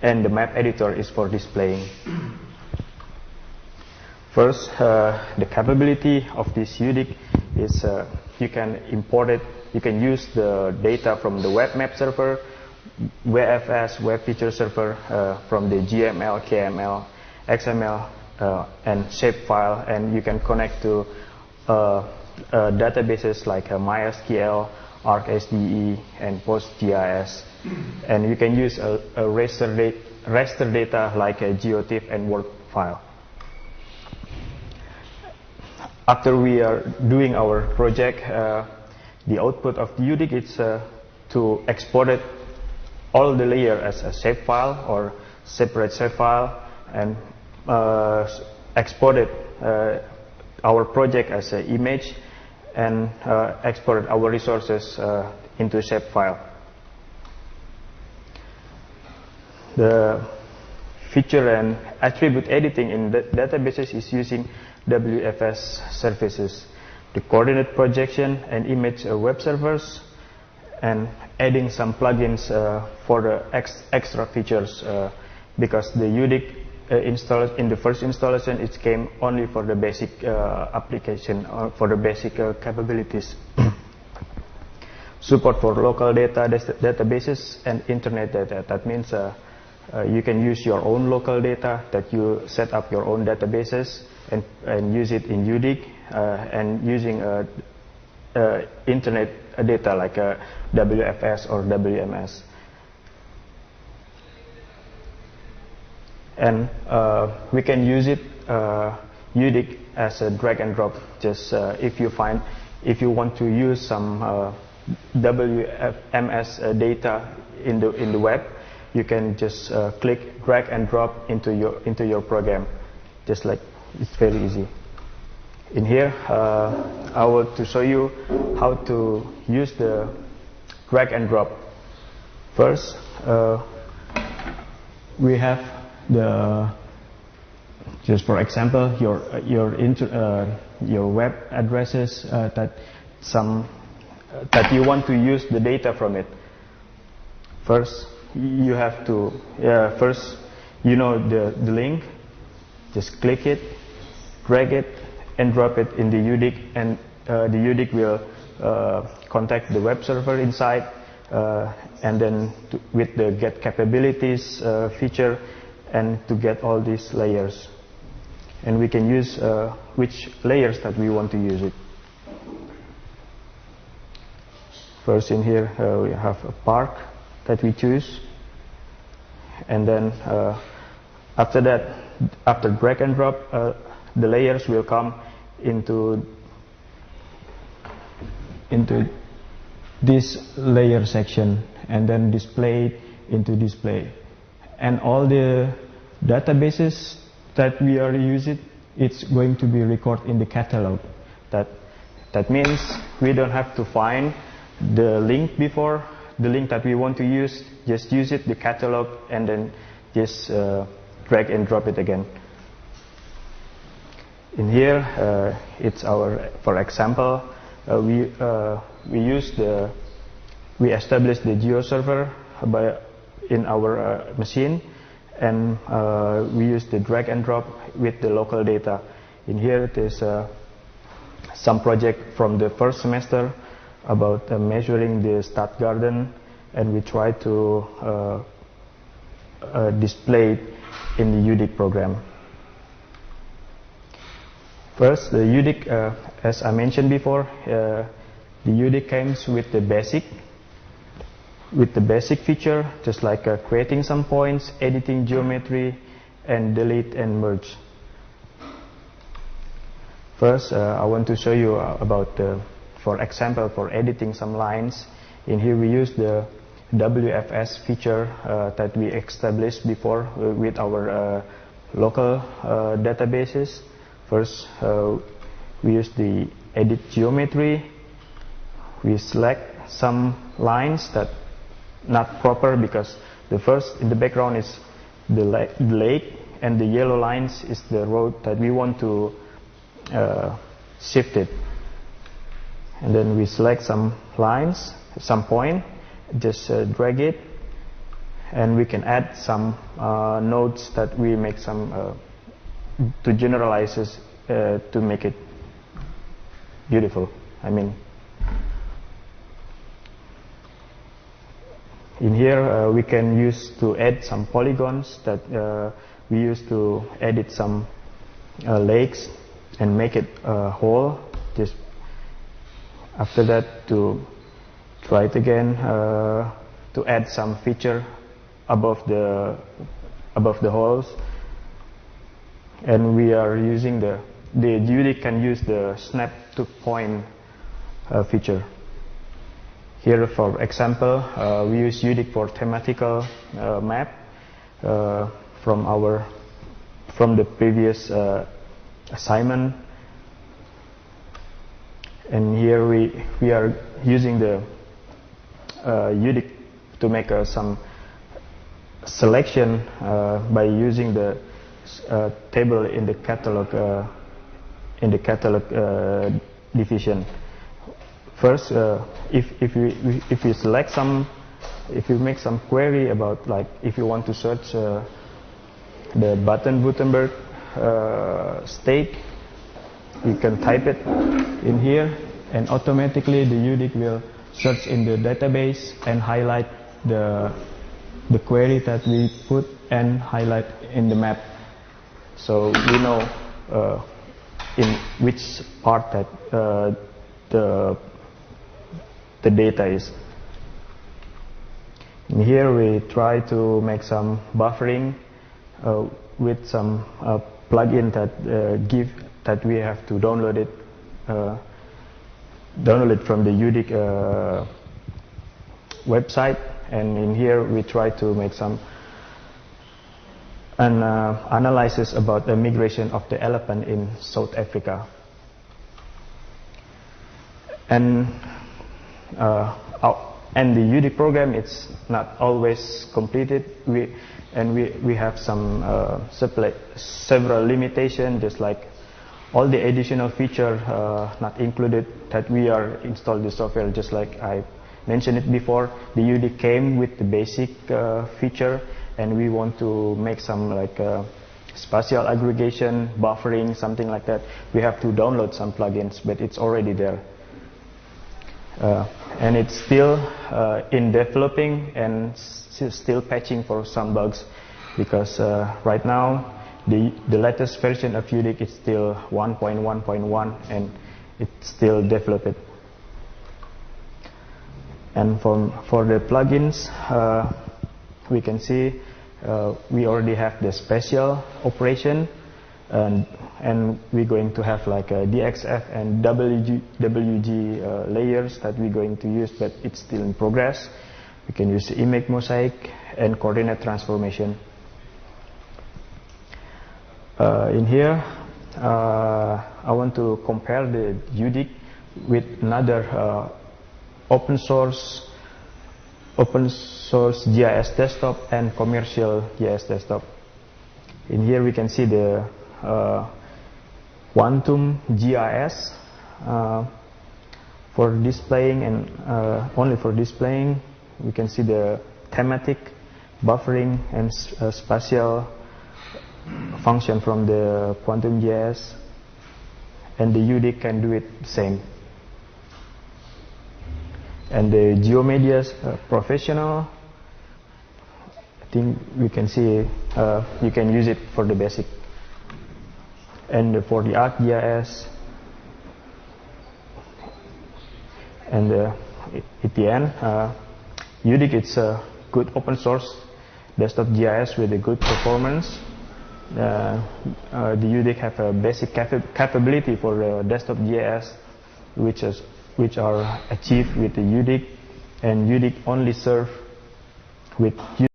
and the map editor is for displaying. First, the capability of this UDIC is you can import it, you can use the data from the web map server, WFS, web feature server, from the GML, KML, XML, and shapefile, and you can connect to databases like MySQL, ArcSDE, and PostGIS. And you can use a raster data like a GeoTIFF and Word file. After we are doing our project, the output of the UDIC is to export it all the layer as a shapefile or separate shapefile, and export it our project as an image, and export our resources into shapefile. The feature and attribute editing in the databases is using WFS services, the coordinate projection and image web servers, and adding some plugins for the extra features, because the UDIC installed in the first installation, it came only for the basic application or for the basic capabilities. Support for local databases and internet data. That means you can use your own local data, that you set up your own databases and use it in UDIC, and using internet data like WFS or WMS. And we can use it UDIC as a drag and drop. Just if you want to use some WMS data in the web, you can just click drag and drop into your program, just like it's very easy. In here, I want to show you how to use the drag and drop. First, we have just for example, your web addresses that you want to use the data from it. First, you have to the link. Just click it, drag it, and drop it in the UDIC, and the UDIC will contact the web server inside, and then with the get capabilities feature, and to get all these layers, and we can use which layers that we want to use it. First, in here we have a park that we choose, and then after that, after drag and drop, the layers will come into this layer section, and then displayed into display. And all the databases that we are using, it's going to be recorded in the catalog. That means we don't have to find the link before, the link that we want to use, just use it, the catalog, and then just drag and drop it again. In here, it's for example, we established the geo server in our machine, and we use the drag and drop with the local data. In here, there's some project from the first semester about measuring the stud garden, and we try to display it in the UDIC program. First, the UDIC, as I mentioned before, the UDIC comes with the basic feature, just like creating some points, editing geometry, and delete and merge. First, I want to show you about, for example, for editing some lines. In here we use the WFS feature that we established before with our local databases. First, we use the edit geometry. We select some lines that not proper, because the first in the background is the lake, and the yellow lines is the road that we want to shift it. And then we select some lines, some point, just drag it, and we can add some nodes that we make some to generalize it, to make it beautiful. I mean, in here we can use to add some polygons that we use to edit some lakes and make it whole. Just after that, to try it again to add some feature above the holes, and we are using the UDIC can use the snap to point feature. Here, for example, we use UDIC for thematical map from the previous assignment, and here we are using the UDIC to make some selection by using the table in the catalog division. First, if you select some, if you make some query about, like, if you want to search the Baden-Württemberg state, you can type it in here, and automatically the UDIC will search in the database and highlight the query that we put and highlight in the map, so we know in which part that the data is. And here we try to make some buffering with some plugin that we have to download it from the UDIC website, and in here we try to make some analysis about the migration of the elephant in South Africa. And the UDIC program, it's not always completed. We have some several limitations, just like all the additional feature not included that we are installed the software. Just like I mentioned it before, the UDIC came with the basic feature, and we want to make some like spatial aggregation, buffering, something like that. We have to download some plugins, but it's already there. And it's still in developing and still patching for some bugs, because right now the latest version of UDIC is still 1.1.1 and it's still developed. And for the plugins, we can see we already have the spatial operation, and we're going to have like a DXF and WG layers that we're going to use, but it's still in progress. We can use the image mosaic and coordinate transformation. In here, I want to compare the UDIC with another open source GIS desktop and commercial GIS desktop. In here we can see the Quantum GIS for displaying, and only for displaying. We can see the thematic, buffering, and spatial function from the Quantum GIS, and the UDIC can do it the same. And the GeoMedia Professional, I think we can see you can use it for the basic. And for the ArcGIS and at the end, UDIC, it's a good open source desktop GIS with a good performance. The UDIC have a basic capability for desktop GIS, which are achieved with the UDIC, and UDIC only serve with